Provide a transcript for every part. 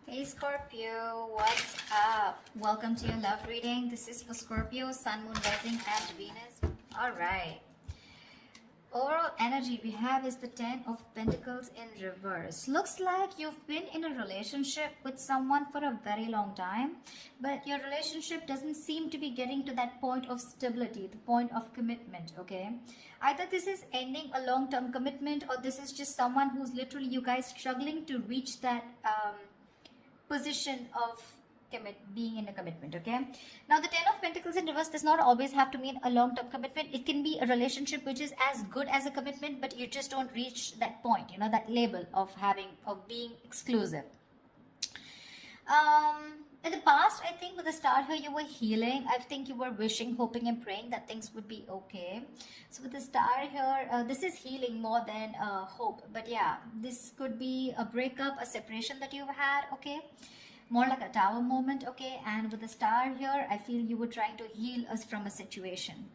Hey Scorpio, what's up? Welcome to your love reading. This is for Scorpio, Sun, Moon, Rising, and Venus. Alright. Overall energy we have is the Ten of Pentacles in reverse. Looks like you've been in a relationship with someone for a very long time, but your relationship doesn't seem to be getting to that point of stability, the point of commitment, okay? Either this is ending a long-term commitment, or this is just someone who's literally you guys struggling to reach that position of being in a commitment. Okay, now the Ten of Pentacles in reverse does not always have to mean a long-term commitment. It can be a relationship which is as good as a commitment, but you just don't reach that point, you know, that label of being exclusive. In the past, I think with the star here, you were healing. I think you were wishing, hoping, and praying that things would be okay. So with the star here, this is healing more than hope. But yeah, this could be a breakup, a separation that you've had, okay? More like a tower moment, okay? And with the star here, I feel you were trying to heal us from a situation.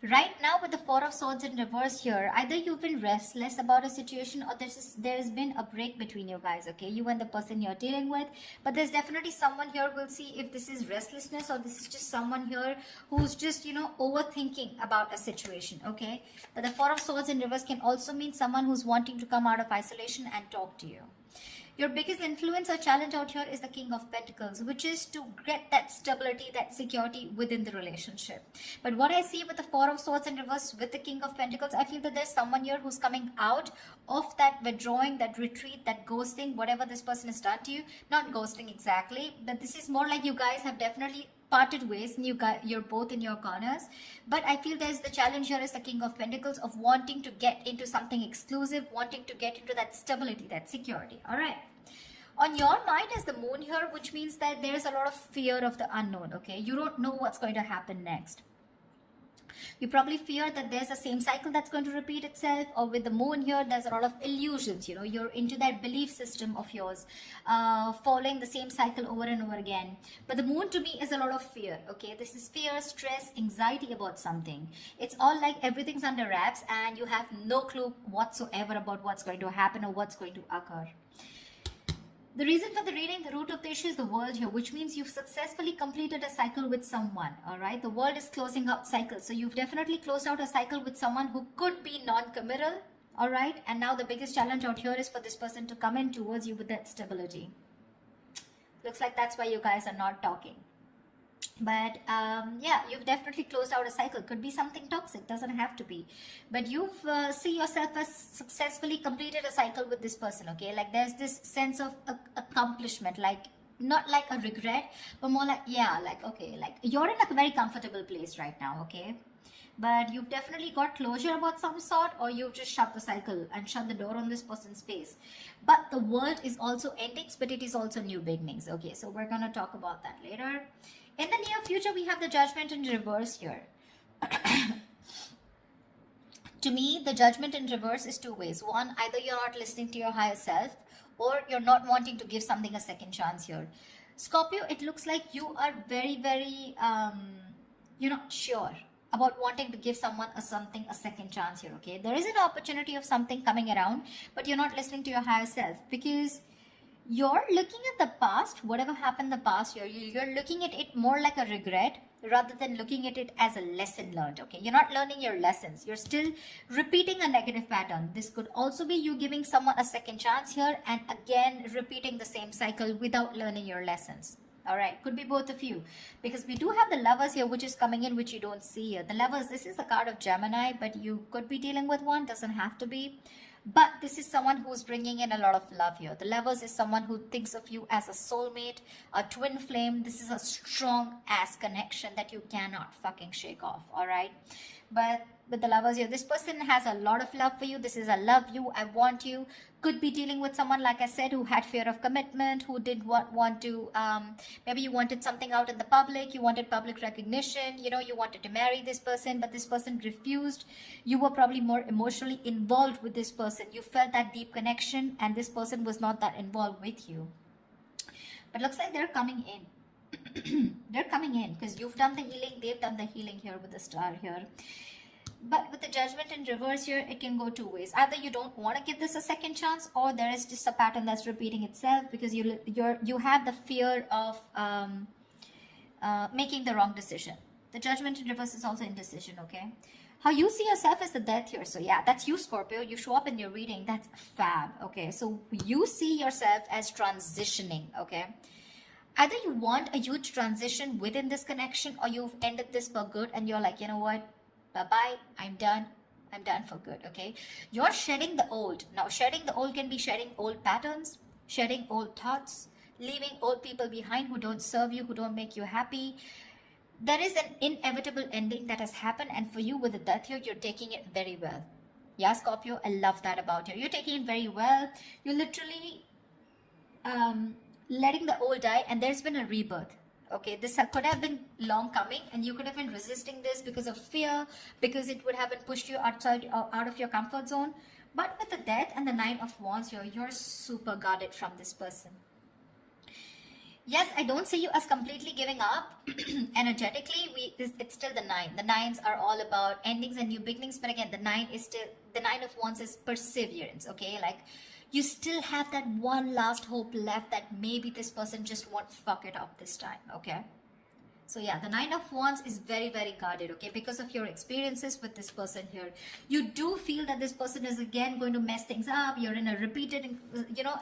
Right now with the Four of Swords in reverse here, either you've been restless about a situation, or there's been a break between you guys, okay? You and the person you're dealing with. But there's definitely someone here. We'll see if this is restlessness or this is just someone here who's just, you know, overthinking about a situation, okay? But the Four of Swords in reverse can also mean someone who's wanting to come out of isolation and talk to you. Your biggest influence or challenge out here is the King of Pentacles, which is to get that stability, that security within the relationship. But what I see with the Four of Swords in reverse with the King of Pentacles, I feel that there's someone here who's coming out of that withdrawing, that retreat, that ghosting, whatever this person has done to you. Not ghosting exactly, but this is more like you guys have definitely parted ways and you're both in your corners. But I feel there's the challenge here is the King of Pentacles of wanting to get into something exclusive, wanting to get into that stability, that security. All right, on your mind is the Moon here, which means that there's a lot of fear of the unknown. Okay, you don't know what's going to happen next. You probably fear that there's the same cycle that's going to repeat itself, or with the Moon here, there's a lot of illusions. You know, you're into that belief system of yours, following the same cycle over and over again. But the Moon to me is a lot of fear. Okay, this is fear, stress, anxiety about something. It's all like everything's under wraps and you have no clue whatsoever about what's going to happen or what's going to occur. The reason for the reading, the root of the issue is the World here, which means you've successfully completed a cycle with someone, all right? The World is closing out cycles. So you've definitely closed out a cycle with someone who could be non-committal, all right? And now the biggest challenge out here is for this person to come in towards you with that stability. Looks like that's why you guys are not talking. But yeah, you've definitely closed out a cycle. Could be something toxic, doesn't have to be. But you've see yourself as successfully completed a cycle with this person, okay? Like there's this sense of accomplishment, like not like a regret, but more like, yeah, like, okay, like you're in a very comfortable place right now, okay? But you've definitely got closure about some sort, or you've just shut the cycle and shut the door on this person's face. But the world is also endings, but it is also new beginnings, okay? So we're gonna talk about that later. In the near future, we have the Judgment in reverse here. To me, the Judgment in reverse is two ways. One, either you're not listening to your higher self, or you're not wanting to give something a second chance here. Scorpio, it looks like you are very, very, you're not sure about wanting to give someone a second chance here, okay? There is an opportunity of something coming around, but you're not listening to your higher self because you're looking at the past, whatever happened in the past year, you're looking at it more like a regret rather than looking at it as a lesson learned, okay? You're not learning your lessons. You're still repeating a negative pattern. This could also be you giving someone a second chance here and again repeating the same cycle without learning your lessons. All right, could be both of you, because we do have the Lovers here, which is coming in, which you don't see here. The Lovers, this is the card of Gemini, but you could be dealing with one, doesn't have to be. But this is someone who's bringing in a lot of love here. The Lovers is someone who thinks of you as a soulmate, a twin flame. This is a strong ass connection that you cannot fucking shake off, all right? But with the Lovers here, this person has a lot of love for you. This is a love you, I want you. Could be dealing with someone, like I said, who had fear of commitment, who did want to, maybe you wanted something out in the public, you wanted public recognition, you know, you wanted to marry this person, but this person refused. You were probably more emotionally involved with this person. You felt that deep connection and this person was not that involved with you. But looks like they're coming in. They're coming in because you've done the healing, they've done the healing here with the star here. But with the Judgment in reverse here, it can go two ways. Either you don't want to give this a second chance, or there is just a pattern that's repeating itself because you have the fear of making the wrong decision. The Judgment in reverse is also indecision, okay? How you see yourself is the Death here. So yeah, that's you, Scorpio. You show up in your reading. That's fab, okay? So you see yourself as transitioning, okay? Either you want a huge transition within this connection, or you've ended this for good and you're like, you know what? Bye-bye, I'm done for good, okay? You're shedding the old. Now, shedding the old can be shedding old patterns, shedding old thoughts, leaving old people behind who don't serve you, who don't make you happy. There is an inevitable ending that has happened, and for you with the Death here, you're taking it very well. Yeah, Scorpio, I love that about you. You're taking it very well. You're literally letting the old die, and there's been a rebirth. Okay, this could have been long coming, and you could have been resisting this because of fear, because it would have been pushed you outside, out of your comfort zone. But with the Death and the Nine of Wands here, you're super guarded from this person. Yes, I don't see you as completely giving up. Energetically, it's still the 9. The 9s are all about endings and new beginnings, but again, the 9 of Wands is perseverance. Okay, like you still have that one last hope left that maybe this person just won't fuck it up this time, okay? So yeah, the 9 of Wands is very, very guarded, okay? Because of your experiences with this person here. You do feel that this person is again going to mess things up. You're in a repeated,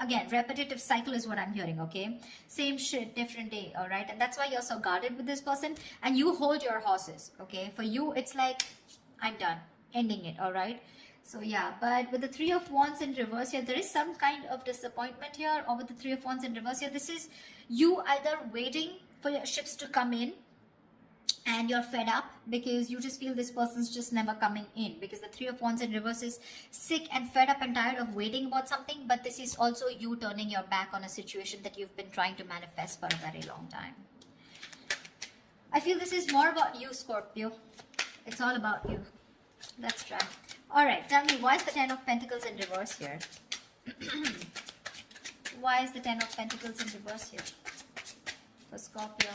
again, repetitive cycle is what I'm hearing, okay? Same shit, different day, all right? And that's why you're so guarded with this person. And you hold your horses, okay? For you, it's like, I'm done, ending it, all right? So yeah, but with the 3 of Wands in reverse here, there is some kind of disappointment here. Or with the 3 of Wands in reverse here, this is you either waiting for your ships to come in and you're fed up because you just feel this person's just never coming in, because the 3 of Wands in reverse is sick and fed up and tired of waiting about something. But this is also you turning your back on a situation that you've been trying to manifest for a very long time. I feel this is more about you, Scorpio. It's all about you. Let's try. All right, tell me, why is the 10 of Pentacles in reverse here? Why is the 10 of Pentacles in reverse here for Scorpio?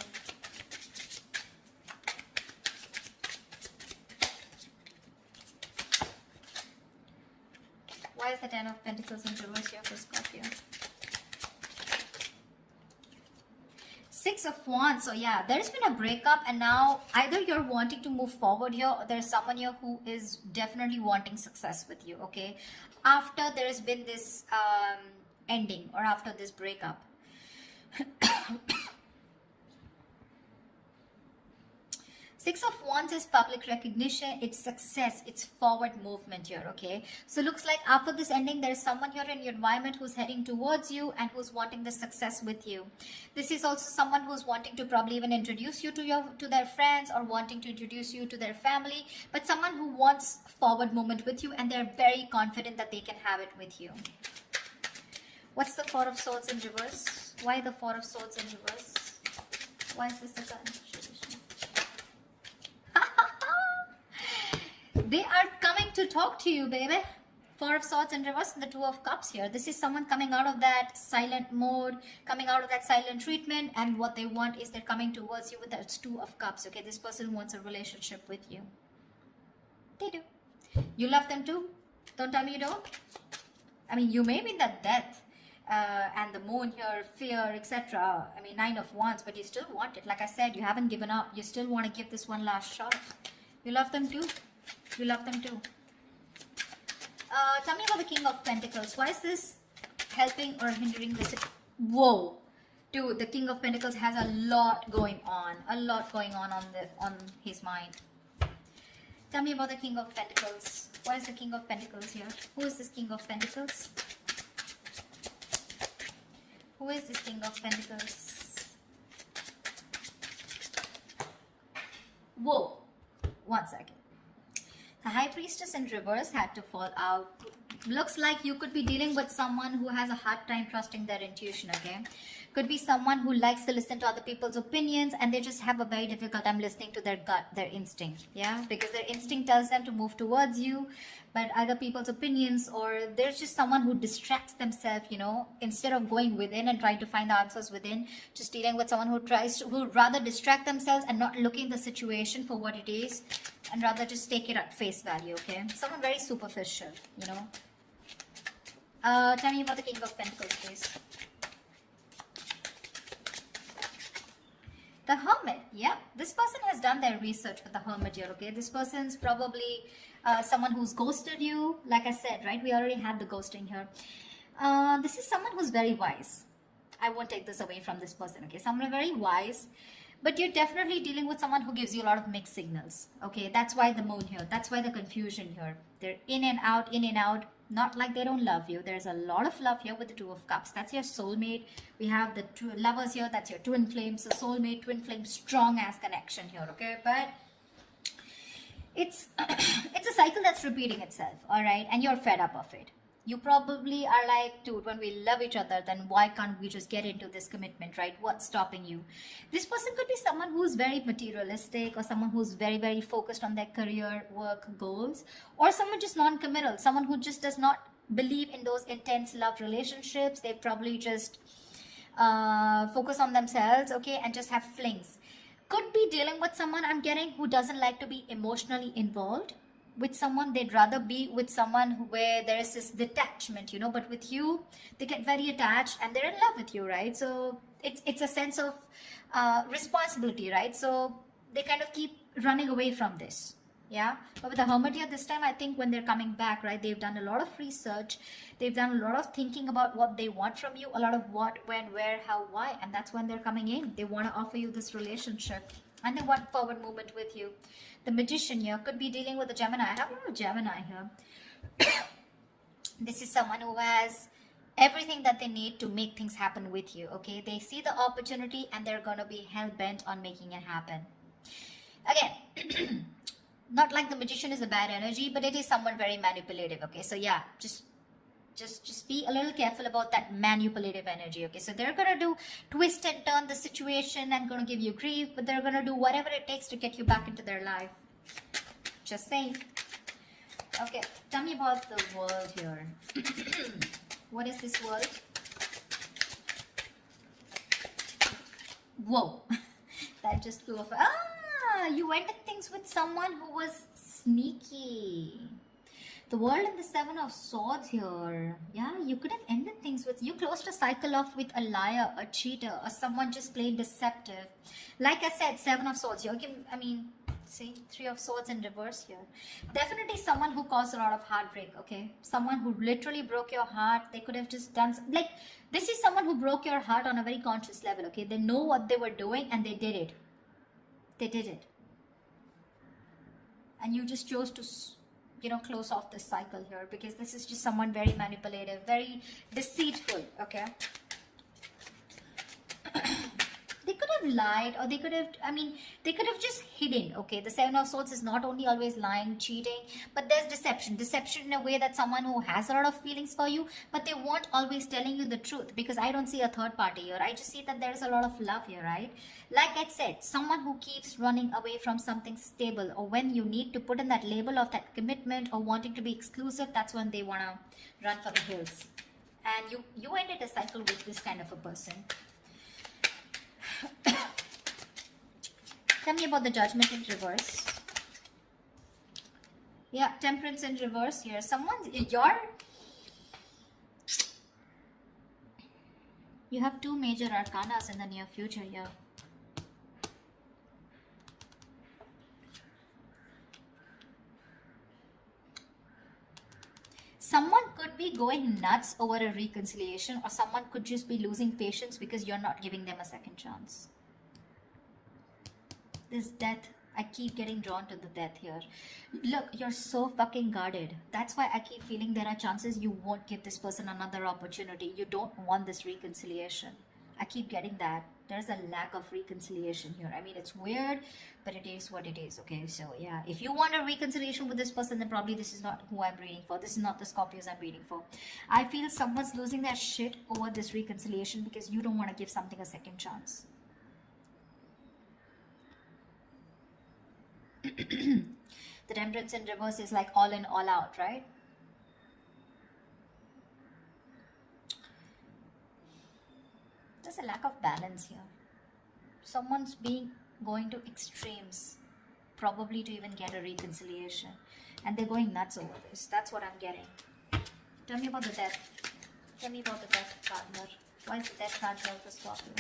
Why is the 10 of Pentacles in reverse here for Scorpio? 6 of Wands. So yeah, there's been a breakup, and now either you're wanting to move forward here, or there's someone here who is definitely wanting success with you, okay? After there has been this ending, or after this breakup. 6 of Wands is public recognition, it's success, it's forward movement here, okay? So looks like after this ending, there is someone here in your environment who's heading towards you and who's wanting the success with you. This is also someone who's wanting to probably even introduce you to their friends, or wanting to introduce you to their family, but someone who wants forward movement with you, and they're very confident that they can have it with you. What's the 4 of Swords in reverse? Why the 4 of Swords in reverse? Why is this the gun? They are coming to talk to you, baby. 4 of Swords in reverse and the 2 of Cups here. This is someone coming out of that silent mode, coming out of that silent treatment, and what they want is they're coming towards you with that 2 of Cups, okay? This person wants a relationship with you. They do. You love them too. Don't tell me you don't. I mean, you may be in that death and the moon here, fear, etc. I mean, 9 of Wands, but you still want it. Like I said, you haven't given up. You still want to give this one last shot. You love them too. You love them too. Tell me about the King of Pentacles. Why is this helping or hindering this? Whoa, dude, the King of Pentacles has a lot going on. A lot going on his mind. Tell me about the King of Pentacles. Why is the King of Pentacles here? Who is this King of Pentacles? Who is this King of Pentacles? Whoa, 1 second. The High Priestess in reverse had to fall out. Looks like you could be dealing with someone who has a hard time trusting their intuition, okay? Could be someone who likes to listen to other people's opinions, and they just have a very difficult time listening to their gut, their instinct, yeah? Because their instinct tells them to move towards you, but other people's opinions, or there's just someone who distracts themselves, you know, instead of going within and trying to find the answers within, just dealing with someone who rather distract themselves and not looking at the situation for what it is, and rather just take it at face value. Okay, someone very superficial, you know. Tell me about the King of Pentacles, please. The Hermit. Yeah, this person has done their research with the Hermit here. Okay, this person's probably someone who's ghosted you. Like I said, right, we already had the ghosting here. This is someone who's very wise. I won't take this away from this person. Okay, someone very wise, but you're definitely dealing with someone who gives you a lot of mixed signals. Okay, that's why the moon here, that's why the confusion here. They're in and out, in and out. Not like they don't love you. There's a lot of love here with the Two of Cups. That's your soulmate. We have the two lovers here. That's your twin flames. So soulmate, twin flame, strong ass connection here. Okay, but it's it's a cycle that's repeating itself. All right, and you're fed up of it. You probably are like, dude, when we love each other, then why can't we just get into this commitment, right? What's stopping you? This person could be someone who's very materialistic, or someone who's very, very focused on their career, work, goals, or someone just non-committal, someone who just does not believe in those intense love relationships. They probably just focus on themselves, okay, and just have flings. Could be dealing with someone, I'm getting, who doesn't like to be emotionally involved with someone. They'd rather be with someone where there is this detachment, you know, but with you they get very attached and they're in love with you, right? So it's a sense of responsibility, right? So they kind of keep running away from this. Yeah, but with the Hermit here this time, I think when they're coming back, right, they've done a lot of research, they've done a lot of thinking about what they want from you, a lot of what, when, where, how, why, and that's when they're coming in. They want to offer you this relationship and they want forward movement with you. The Magician here could be dealing with a Gemini. I have a Gemini here. This is someone who has everything that they need to make things happen with you. Okay, they see the opportunity and they're going to be hell-bent on making it happen. Again, not like the Magician is a bad energy, but it is someone very manipulative. Okay, so yeah, just be a little careful about that manipulative energy. Okay, so they're gonna do twist and turn the situation and gonna give you grief, but they're gonna do whatever it takes to get you back into their life. Just saying. Okay, tell me about the world here. What is this world? Whoa, that just flew off. You ended things with someone who was sneaky. The World and the Seven of Swords here. Yeah, you could have ended things with, you closed a cycle off with a liar, a cheater, or someone just plain deceptive. Like I said, Seven of Swords. See, Three of Swords in reverse here. Definitely someone who caused a lot of heartbreak, okay? Someone who literally broke your heart. They could have just done, like, this is someone who broke your heart on a very conscious level, okay? They know what they were doing and they did it. They did it. And you just chose to, you know, close off this cycle here, because this is just someone very manipulative, very deceitful, okay? They could have lied, or they could have, they could have just hidden, okay? The Seven of Swords is not only always lying, cheating, but there's deception. Deception in a way that someone who has a lot of feelings for you, but they weren't always telling you the truth, because I don't see a third party here. I just see that there's a lot of love here, right? Like I said, someone who keeps running away from something stable, or when you need to put in that label of that commitment or wanting to be exclusive, that's when they want to run for the hills. And you ended a cycle with this kind of a person. Tell me about the Judgment in reverse. Yeah, Temperance in reverse here. You have two major arcanas in the near future here. Someone could be going nuts over a reconciliation, or someone could just be losing patience because you're not giving them a second chance. This death, I keep getting drawn to the death here. Look, you're so fucking guarded. That's why I keep feeling there are chances you won't give this person another opportunity. You don't want this reconciliation. I keep getting that. There's a lack of reconciliation here. I mean, it's weird, but it is what it is, okay? So, yeah, if you want a reconciliation with this person, then probably this is not who I'm reading for. This is not the Scorpios I'm reading for. I feel someone's losing their shit over this reconciliation because you don't want to give something a second chance. The Temperance in reverse is like all in, all out, right? There's a lack of balance here. Someone's going to extremes, probably to even get a reconciliation. And they're going nuts over this. That's what I'm getting. Tell me about the death. Tell me about the death partner. Why is the death card here for Scorpio?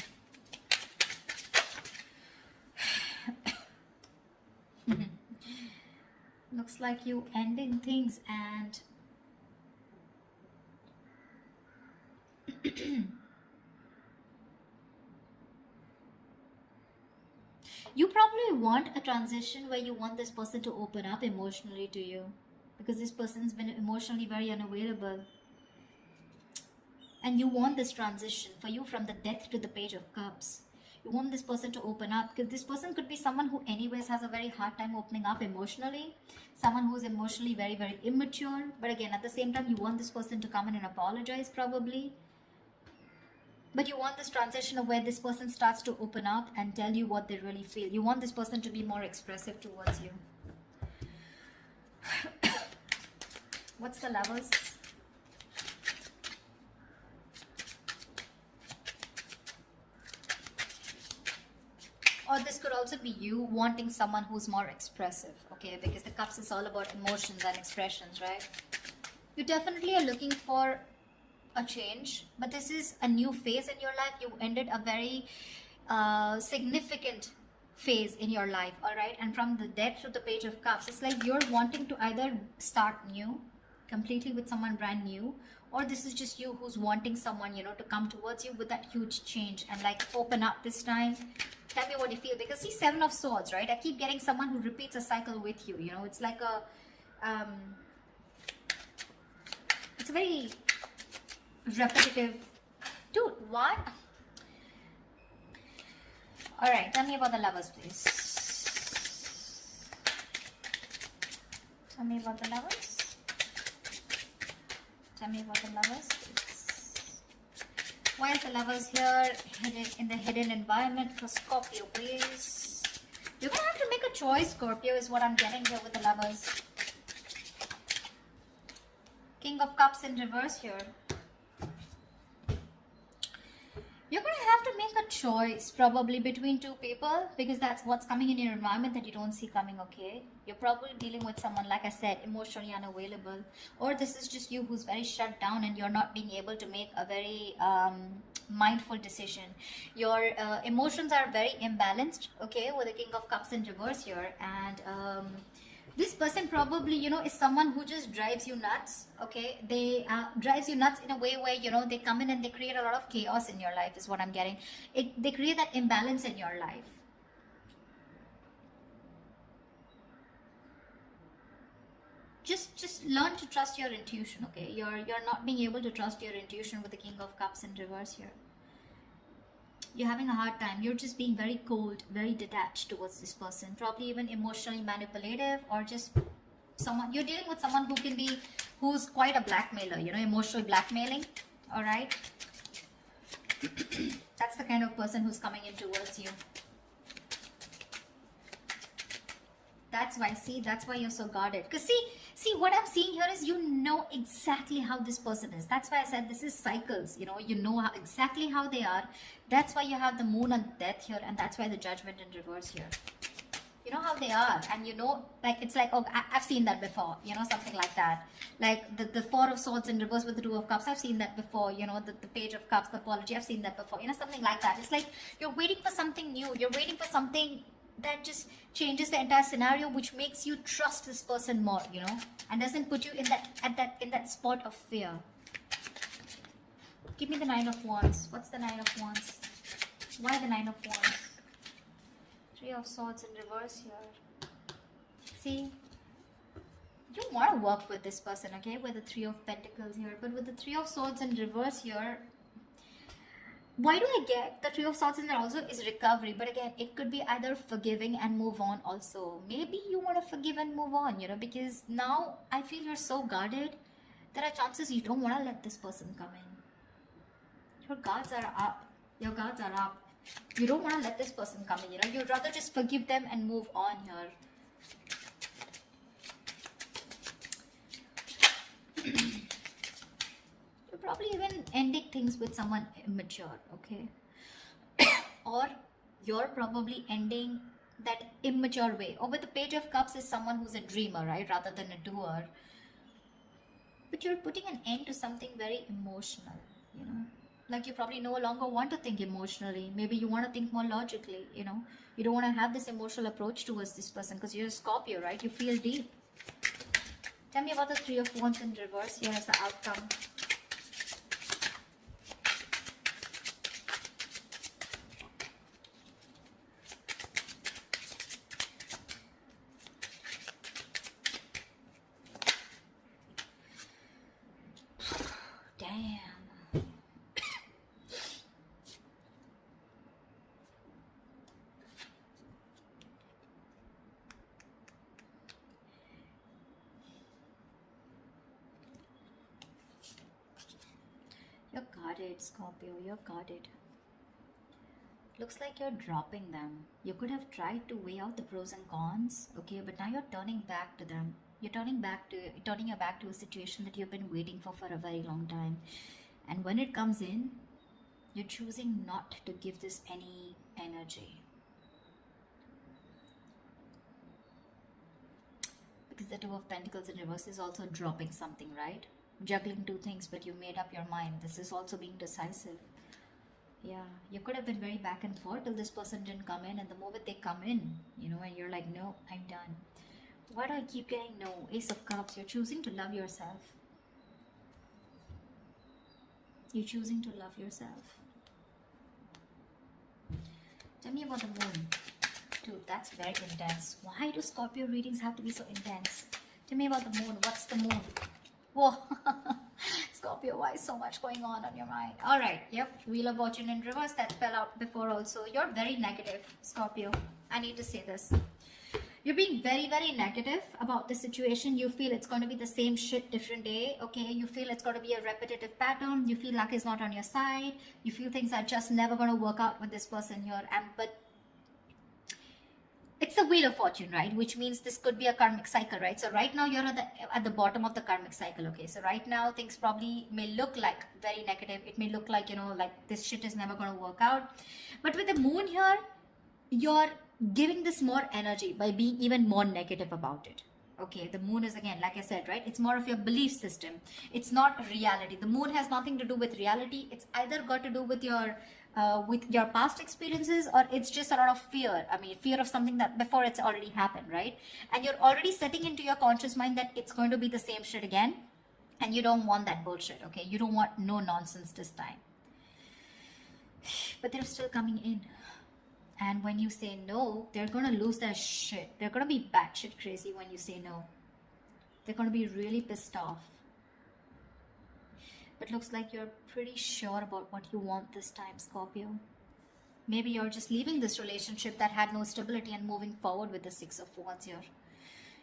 Looks like you ending things and you probably want a transition where you want this person to open up emotionally to you, because this person's been emotionally very unavailable. And you want this transition for you from the Death to the Page of Cups. You want this person to open up, because this person could be someone who anyways has a very hard time opening up emotionally. Someone who is emotionally very, very immature. But again, at the same time, you want this person to come in and apologize probably. But you want this transition of where this person starts to open up and tell you what they really feel. You want this person to be more expressive towards you. What's the Lovers? Or this could also be you wanting someone who's more expressive, okay? Because the Cups is all about emotions and expressions, right? You definitely are looking for a change, but this is a new phase in your life. You ended a very significant phase in your life, all right? And from the Death to the Page of Cups, it's like you're wanting to either start new, completely with someone brand new, or this is just you who's wanting someone, you know, to come towards you with that huge change and like open up this time. Tell me what you feel, because see, Seven of Swords, right? I keep getting someone who repeats a cycle with you, you know. It's like a it's a very repetitive. Dude, what? All right, tell me about the Lovers, please. Tell me about the Lovers. Tell me about the Lovers, please. Why is the Lovers here hidden in the hidden environment for Scorpio, please? You're gonna have to make a choice, Scorpio, is what I'm getting here with the Lovers. King of Cups in reverse here. You're going to have to make a choice probably between two people, because that's what's coming in your environment that you don't see coming, okay? You're probably dealing with someone, like I said, emotionally unavailable. Or this is just you who's very shut down and you're not being able to make a very mindful decision. Your emotions are very imbalanced, okay, with the King of Cups in reverse here. And this person probably, you know, is someone who just drives you nuts, okay? They drives you nuts in a way where, you know, they come in and they create a lot of chaos in your life is what I'm getting. They create that imbalance in your life. Just learn to trust your intuition, okay? You're not being able to trust your intuition with the King of Cups in reverse here. You're having a hard time. You're just being very cold, very detached towards this person. Probably even emotionally manipulative, or just someone, you're dealing with someone who's quite a blackmailer, you know, emotional blackmailing, all right? That's the kind of person who's coming in towards you. That's why, see, that's why you're so guarded. Because see, what I'm seeing here is you know exactly how this person is. That's why I said this is cycles, you know exactly how they are. That's why you have the Moon and Death here, and that's why the Judgment in reverse here. You know how they are, and you know, like, it's like, oh, I've seen that before, you know, something like that. Like the Four of Swords in reverse with the Two of Cups, I've seen that before, you know, the Page of Cups, the apology, I've seen that before, you know, something like that. It's like you're waiting for something new, you're waiting for something that just changes the entire scenario, which makes you trust this person more, you know, and doesn't put you in that spot of fear. Give me the Nine of Wands. What's the Nine of Wands? Why the Nine of Wands? Three of Swords in reverse here. See, you want to work with this person, okay, with the Three of Pentacles here, but with the Three of Swords in reverse here, why do I get the Three of Swords in there also is recovery? But again, it could be either forgiving and move on also. Maybe you want to forgive and move on, you know, because now I feel you're so guarded. There are chances you don't want to let this person come in. Your guards are up. Your guards are up. You don't want to let this person come in, you know. You'd rather just forgive them and move on here. You're probably even ending things with someone immature, okay? Or you're probably ending that immature way. Or with the Page of Cups is someone who's a dreamer, right? Rather than a doer. But you're putting an end to something very emotional, you know? Like you probably no longer want to think emotionally. Maybe you want to think more logically, you know? You don't want to have this emotional approach towards this person because you're a Scorpio, right? You feel deep. Tell me about the Three of Wands in reverse here as the outcome. Damn. You're guarded, Scorpio. You're guarded. Looks like you're dropping them. You could have tried to weigh out the pros and cons, okay, but now you're turning back to them. You're turning your back to a situation that you've been waiting for a very long time. And when it comes in, you're choosing not to give this any energy. Because the Two of Pentacles in reverse is also dropping something, right? Juggling two things, but you made up your mind. This is also being decisive. Yeah, you could have been very back and forth till this person didn't come in, and the moment they come in, you know, and you're like, no, I'm done. Why do I keep getting no? Ace of Cups. You're choosing to love yourself. You're choosing to love yourself. Tell me about the moon. Dude, that's very intense. Why do Scorpio readings have to be so intense? Tell me about the moon. What's the moon? Whoa. Scorpio, why is so much going on your mind? Alright, yep. Wheel of Fortune in reverse. That fell out before also. You're very negative, Scorpio. I need to say this. You're being very, very negative about the situation. You feel it's going to be the same shit different day, okay? You feel it's going to be a repetitive pattern. You feel luck is not on your side. You feel things are just never going to work out with this person here. But it's the Wheel of Fortune, right? Which means this could be a karmic cycle, right? So right now you're at the bottom of the karmic cycle, okay? So right now things probably may look like very negative. It may look like, you know, like this shit is never going to work out. But with the moon here, you're giving this more energy by being even more negative about it. Okay, the moon is, again, like I said, right? It's more of your belief system. It's not reality. The moon has nothing to do with reality. It's either got to do with your past experiences, or it's just a lot of fear. I mean, fear of something that before it's already happened, right? And you're already setting into your conscious mind that it's going to be the same shit again. And you don't want that bullshit, okay? You don't want no nonsense this time. But they're still coming in. And when you say no, they're going to lose their shit. They're going to be batshit crazy when you say no. They're going to be really pissed off. But looks like you're pretty sure about what you want this time, Scorpio. Maybe you're just leaving this relationship that had no stability and moving forward with the Six of Wands here.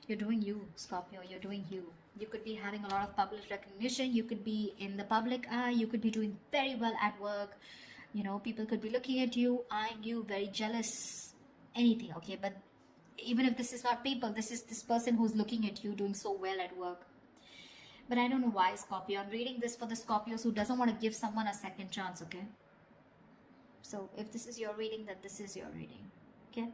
You're doing you, Scorpio. You're doing you. You could be having a lot of public recognition. You could be in the public eye. You could be doing very well at work. You know, people could be looking at you, eyeing you, very jealous, anything, okay? But even if this is not people, this is this person who's looking at you doing so well at work. But I don't know why, Scorpio. I'm reading this for the Scorpios who doesn't want to give someone a second chance, okay? So if this is your reading, then this is your reading, okay?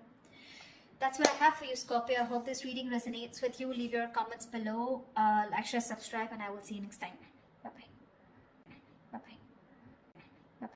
That's what I have for you, Scorpio. I hope this reading resonates with you. Leave your comments below, like, share, subscribe, and I will see you next time.